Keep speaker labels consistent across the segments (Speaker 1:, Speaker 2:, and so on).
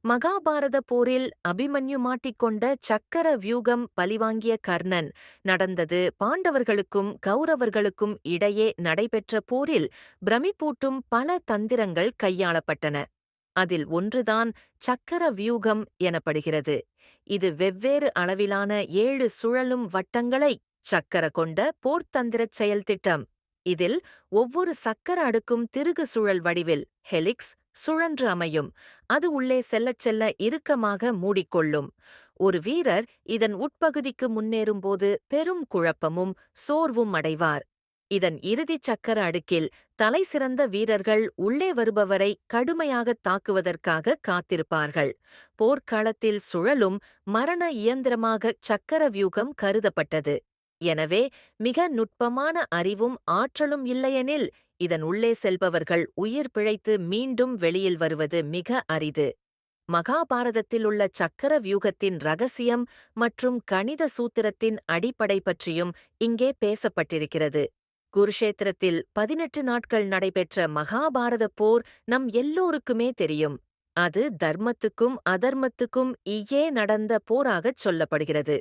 Speaker 1: மகாபாரத போரில் அபிமன்யு மாட்டிக்கொண்ட சக்கர வியூகம் பழிவாங்கிய கர்ணன் நடந்தது பாண்டவர்களுக்கும் கௌரவர்களுக்கும் இடையே நடைபெற்ற போரில் பிரமிப்பூட்டும் பல தந்திரங்கள் கையாளப்பட்டன. அதில் ஒன்றுதான் சக்கர வியூகம் எனப்படுகிறது. இது வெவ்வேறு அளவிலான 7 சுழலும் வட்டங்களை சக்கர கொண்ட போர்த்தந்திரச் செயல்திட்டம். இதில் ஒவ்வொரு சக்கர அடுக்கும் திருகு சுழல் வடிவில் ஹெலிக்ஸ் சுழன்று அமையும். அது உள்ளே செல்லச் செல்ல இறுக்கமாக மூடிக்கொள்ளும். ஒரு வீரர் இதன் உட்பகுதிக்கு முன்னேறும்போது பெரும் குழப்பமும் சோர்வும் அடைவார். இதன் இறுதிச் சக்கர அடுக்கில் தலைசிறந்த வீரர்கள் உள்ளே வருபவரை கடுமையாகத் தாக்குவதற்காக காத்திருப்பார்கள். போர்க்களத்தில் சுழலும் மரண இயந்திரமாகச் சக்கர வியூகம் கருதப்பட்டது. எனவே மிக நுட்பமான அறிவும் ஆற்றலும் இல்லையெனில் இதன் உள்ளே செல்பவர்கள் உயிர் பிழைத்து மீண்டும் வெளியில் வருவது மிக அரிது. மகாபாரதத்தில் உள்ள சக்கர வியூகத்தின் ரகசியம் மற்றும் கணித சூத்திரத்தின் அடிப்படை பற்றியும் இங்கே பேசப்பட்டிருக்கிறது. குருஷேத்திரத்தில் 18 நாட்கள் நடைபெற்ற மகாபாரத போர் நம் எல்லோருக்குமே தெரியும். அது தர்மத்துக்கும் அதர்மத்துக்கும் இயே நடந்த போராகச் சொல்லப்படுகிறது.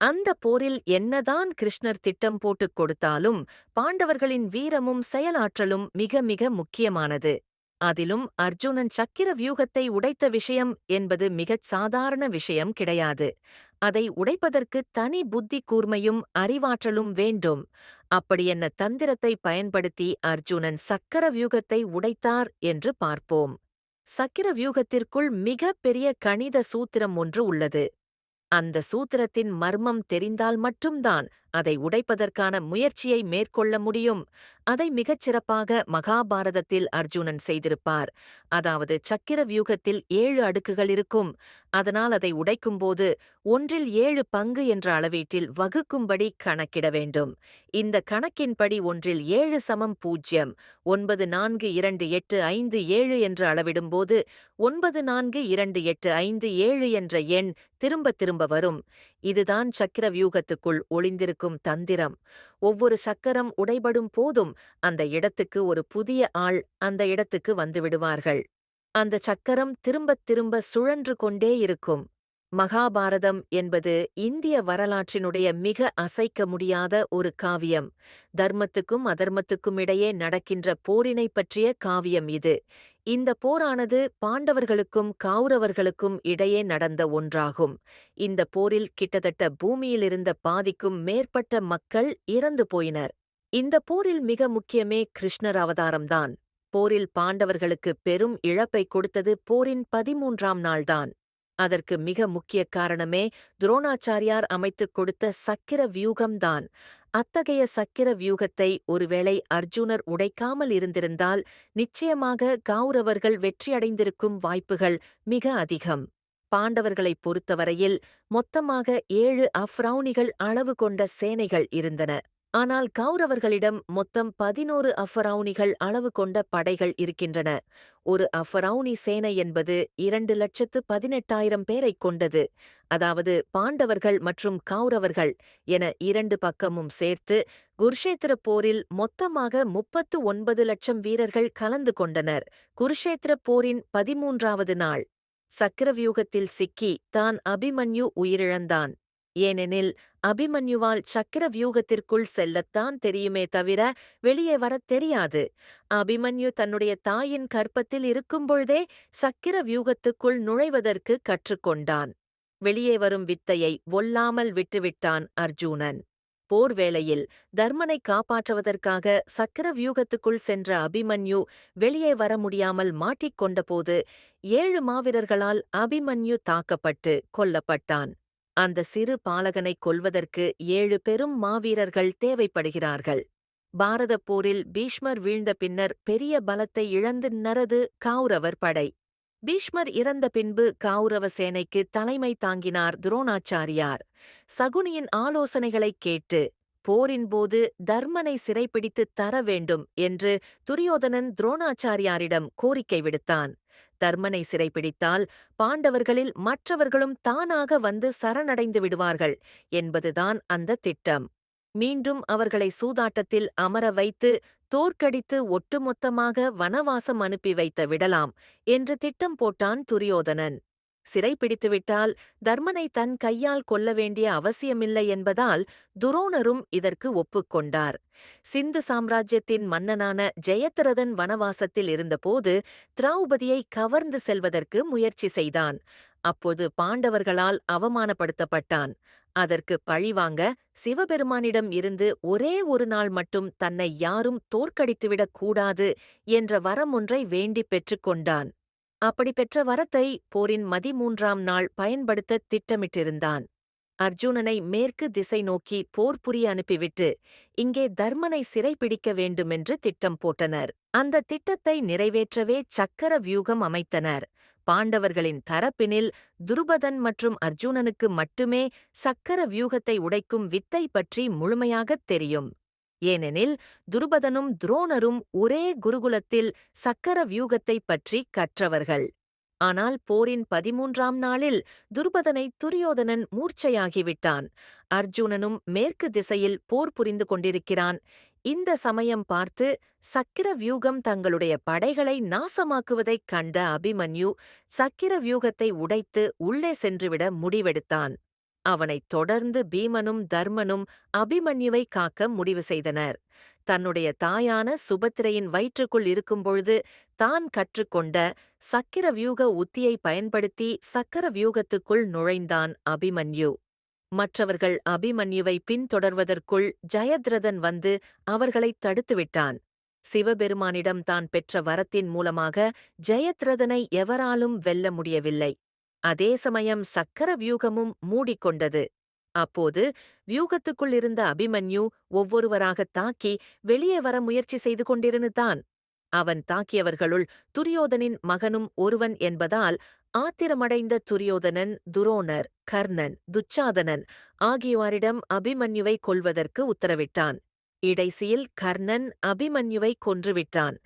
Speaker 1: அந்த போரில் என்னதான் கிருஷ்ணர் திட்டம் போட்டுக் கொடுத்தாலும் பாண்டவர்களின் வீரமும் செயலாற்றலும் மிக மிக முக்கியமானது. அதிலும் அர்ஜுனன் சக்கிர வியூகத்தை உடைத்த விஷயம் என்பது மிகச் சாதாரண விஷயம் கிடையாது. அதை உடைப்பதற்கு தனி புத்தி கூர்மையும் அறிவாற்றலும் வேண்டும். அப்படியென்ன தந்திரத்தை பயன்படுத்தி அர்ஜுனன் சக்கர வியூகத்தை உடைத்தார் என்று பார்ப்போம். சக்கிர வியூகத்திற்குள் மிக பெரிய கணித சூத்திரம் ஒன்று உள்ளது. அந்த சூத்திரத்தின் மர்மம் தெரிந்தால் மட்டும்தான் அதை உடைப்பதற்கான முயற்சியை மேற்கொள்ள முடியும். அதை மிகச் சிறப்பாக மகாபாரதத்தில் அர்ஜுனன் செய்திருப்பார். அதாவது சக்கிர வியூகத்தில் 7 அடுக்குகள் இருக்கும். அதனால் அதை உடைக்கும்போது 1/7 பங்கு என்ற அளவீட்டில் வகுக்கும்படி கணக்கிட வேண்டும். இந்த கணக்கின்படி 1/7 சமம் 0. 9 4 2 8 5 7 என்று அளவிடும்போது 9 4 2 8 5 7 என்ற எண் திரும்ப திரும்ப வரும். இதுதான் சக்கிர வியூகத்துக்குள் ஒளிந்திருக்கும் தந்திரம். ஒவ்வொரு சக்கரம் உடைபடும் போதும் அந்த இடத்துக்கு ஒரு புதிய ஆள் அந்த இடத்துக்கு வந்துவிடுவார்கள். அந்த சக்கரம் திரும்பத் திரும்ப சுழன்று கொண்டே இருக்கும். மகாபாரதம் என்பது இந்திய வரலாற்றினுடைய மிக அசைக்க முடியாத ஒரு காவியம். தர்மத்துக்கும் அதர்மத்துக்கும் இடையே நடக்கின்ற போரினைப் பற்றிய காவியம் இது. இந்த போரானது பாண்டவர்களுக்கும் கௌரவர்களுக்கும் இடையே நடந்த ஒன்றாகும். இந்த போரில் கிட்டத்தட்ட பூமியிலிருந்த பாதிக்கும் மேற்பட்ட மக்கள் இறந்து போயினர். இந்த போரில் மிக முக்கியமே கிருஷ்ணர் அவதாரம்தான். போரில் பாண்டவர்களுக்கு பெரும் இழப்பை கொடுத்தது போரின் 13ஆம் நாள்தான். அதற்கு மிக முக்கிய காரணமே துரோணாச்சாரியார் அமைத்துக் கொடுத்த சக்கிர வியூகம்தான். அத்தகைய சக்கிர வியூகத்தை ஒருவேளை அர்ஜுனர் உடைக்காமல் இருந்திருந்தால் நிச்சயமாக கௌரவர்கள் வெற்றியடைந்திருக்கும் வாய்ப்புகள் மிக அதிகம். பாண்டவர்களைப் பொறுத்தவரையில் மொத்தமாக 7 அஃப்ரௌனிகள் அளவு கொண்ட சேனைகள் இருந்தன. ஆனால் கௌரவர்களிடம் மொத்தம் 11 அஃபரௌனிகள் அளவு கொண்ட படைகள் இருக்கின்றன. ஒரு அஃபரௌனி சேனை என்பது 2,18,000 பேரைக் கொண்டது. அதாவது பாண்டவர்கள் மற்றும் கௌரவர்கள் என 2 பக்கமும் சேர்த்து குருஷேத்திர போரில் மொத்தமாக 39 லட்சம் வீரர்கள் கலந்து கொண்டனர். குருஷேத்திர போரின் 13ஆவது நாள் சக்கரவியூகத்தில் சிக்கி தான் அபிமன்யு உயிரிழந்தான். ஏனெனில் அபிமன்யுவால் சக்கர வியூகத்திற்குள் செல்லத்தான் தெரியுமே தவிர வெளியே வரத் தெரியாது. அபிமன்யு தன்னுடைய தாயின் கர்ப்பத்தில் இருக்கும்பொழுதே சக்கிர வியூகத்துக்குள் நுழைவதற்கு கற்றுக்கொண்டான். வெளியே வரும் வித்தையை ஒல்லாமல் விட்டுவிட்டான் அர்ஜுனன். போர் வேளையில் தர்மனை காப்பாற்றுவதற்காக சக்கர வியூகத்துக்குள் சென்ற அபிமன்யு வெளியே வர முடியாமல் மாட்டிக்கொண்டபோது 7 மாவீரர்களால் அபிமன்யு தாக்கப்பட்டு கொல்லப்பட்டான். அந்த சிறு பாலகனைக் கொல்வதற்கு 7 பெரும் மாவீரர்கள் தேவைப்படுகிறார்கள். பாரதப் போரில் பீஷ்மர் வீழ்ந்த பின்னர் பெரிய பலத்தை இழந்து நரது கௌரவர் படை. பீஷ்மர் இறந்த பின்பு கௌரவ சேனைக்கு தலைமை தாங்கினார் துரோணாச்சாரியார். சகுனியின் ஆலோசனைகளைக் கேட்டு போரின் போது தர்மனை சிறைப்பிடித்துத் தர வேண்டும் என்று துரியோதனன் துரோணாச்சாரியாரிடம் கோரிக்கை விடுத்தான். தர்மனை சிறைப்பிடித்தால் பாண்டவர்களில் மற்றவர்களும் தானாக வந்து சரணடைந்து விடுவார்கள் என்பதுதான் அந்த திட்டம். மீண்டும் அவர்களை சூதாட்டத்தில் அமர வைத்து தோற்கடித்து ஒட்டுமொத்தமாக வனவாசம் அனுப்பி வைத்து விடலாம் என்று திட்டம் போட்டான் துரியோதனன். சிறைப்பிடித்துவிட்டால் தர்மனை தன் கையால் கொல்ல வேண்டிய அவசியமில்லை என்பதால் துரோணரும் இதற்கு ஒப்புக்கொண்டார். சிந்து சாம்ராஜ்யத்தின் மன்னனான ஜெயத்ரதன் வனவாசத்தில் இருந்தபோது திரௌபதியை கவர்ந்து செல்வதற்கு முயற்சி செய்தான். அப்போது பாண்டவர்களால் அவமானப்படுத்தப்பட்டான். அதற்கு பழிவாங்க சிவபெருமானிடம் இருந்து ஒரே ஒரு நாள் மட்டும் தன்னை யாரும் தோற்கடித்துவிடக் கூடாது என்ற வரம் ஒன்றை வேண்டிப் பெற்றுக்கொண்டான். அப்படி பெற்ற வரத்தை போரின் 13ஆம் நாள் பயன்படுத்த திட்டமிட்டிருந்தான். அர்ஜுனனை மேற்கு திசை நோக்கி போர் புரிய அனுப்பிவிட்டு இங்கே தர்மனை சிறைப்பிடிக்க வேண்டுமென்று திட்டம் போட்டனர். அந்த திட்டத்தை நிறைவேற்றவே சக்கர வியூகம் அமைத்தனர். பாண்டவர்களின் தரப்பினில் துருபதன் மற்றும் அர்ஜுனனுக்கு மட்டுமே சக்கர வியூகத்தை உடைக்கும் வித்தை பற்றி முழுமையாகத் தெரியும். ஏனெனில் துருபதனும் துரோணரும் ஒரே குருகுலத்தில் சக்கர வியூகத்தைப் பற்றி கற்றவர்கள். ஆனால் போரின் 13ஆம் நாளில் துருபதனை துரியோதனன் மூர்ச்சையாகிவிட்டான். அர்ஜுனனும் மேற்கு திசையில் போர் புரிந்து கொண்டிருக்கிறான். இந்த சமயம் பார்த்து சக்கிர வியூகம் தங்களுடைய படைகளை நாசமாக்குவதைக் கண்ட அபிமன்யு சக்கிர வியூகத்தை உடைத்து உள்ளே சென்றுவிட முடிவெடுத்தான். அவனைத் தொடர்ந்து பீமனும் தர்மனும் அபிமன்யுவை காக்க முடிவு செய்தனர். தன்னுடைய தாயான சுபத்திரையின் வயிற்றுக்குள் இருக்கும்பொழுது தான் கற்றுக்கொண்ட சக்கிர வியூக உத்தியை பயன்படுத்தி சக்கர வியூகத்துக்குள் நுழைந்தான் அபிமன்யு. மற்றவர்கள் அபிமன்யுவை பின்தொடர்வதற்குள் ஜெயத்ரதன் வந்து அவர்களைத் தடுத்துவிட்டான். சிவபெருமானிடம் தான் பெற்ற வரத்தின் மூலமாக ஜெயத்ரதனை எவராலும் வெல்ல முடியவில்லை. அதே சமயம் சக்கர வியூகமும் மூடிக்கொண்டது. அப்போது வியூகத்துக்குள் இருந்த அபிமன்யு ஒவ்வொருவராகத் தாக்கி வெளியே வர முயற்சி செய்து கொண்டிருந்தான். அவன் தாக்கியவர்களுள் துரியோதனின் மகனும் ஒருவன் என்பதால் ஆத்திரமடைந்த துரியோதனன் துரோணர், கர்ணன், துச்சாதனன் ஆகியோரிடம் அபிமன்யுவை கொல்வதற்கு உத்தரவிட்டான். இடைசியில் கர்ணன் அபிமன்யுவை கொன்றுவிட்டான்.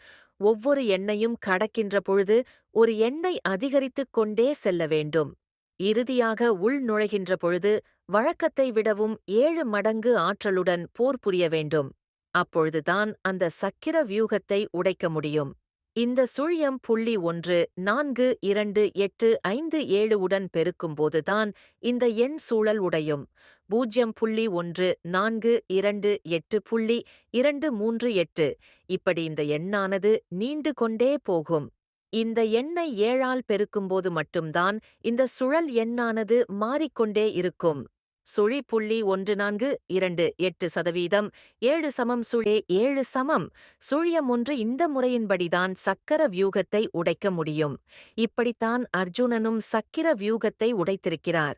Speaker 1: ஒவ்வொரு எண்ணையும் கடக்கின்ற பொழுது ஒரு எண்ணை அதிகரித்துக் கொண்டே செல்ல வேண்டும். இறுதியாக உள் நுழைகின்ற பொழுது வழக்கத்தை விடவும் 7 மடங்கு ஆற்றலுடன் போர் புரிய வேண்டும். அப்பொழுதுதான் அந்த சக்கிர வியூகத்தை உடைக்க முடியும். இந்த சுழியம் புள்ளி 1, 4, 2, 8, 5, 7 உடன் பெருக்கும்போதுதான் இந்த எண் சூழல் உடையும். 0.1, 4, 2, 8.238 இப்படி இந்த எண்ணானது நீண்டு கொண்டே போகும். இந்த எண்ணை 7ஆல் பெருக்கும்போது மட்டும்தான் இந்த சுழல் எண்ணானது மாறிக்கொண்டே இருக்கும். சுழி புள்ளி 1428% 7 சமம் சுழே 7 சமம் சுழியம் 1 இந்த முறையின்படிதான் சக்கர வியூகத்தை உடைக்க முடியும். இப்படித்தான் அர்ஜுனனும் சக்கிர வியூகத்தை உடைத்திருக்கிறார்.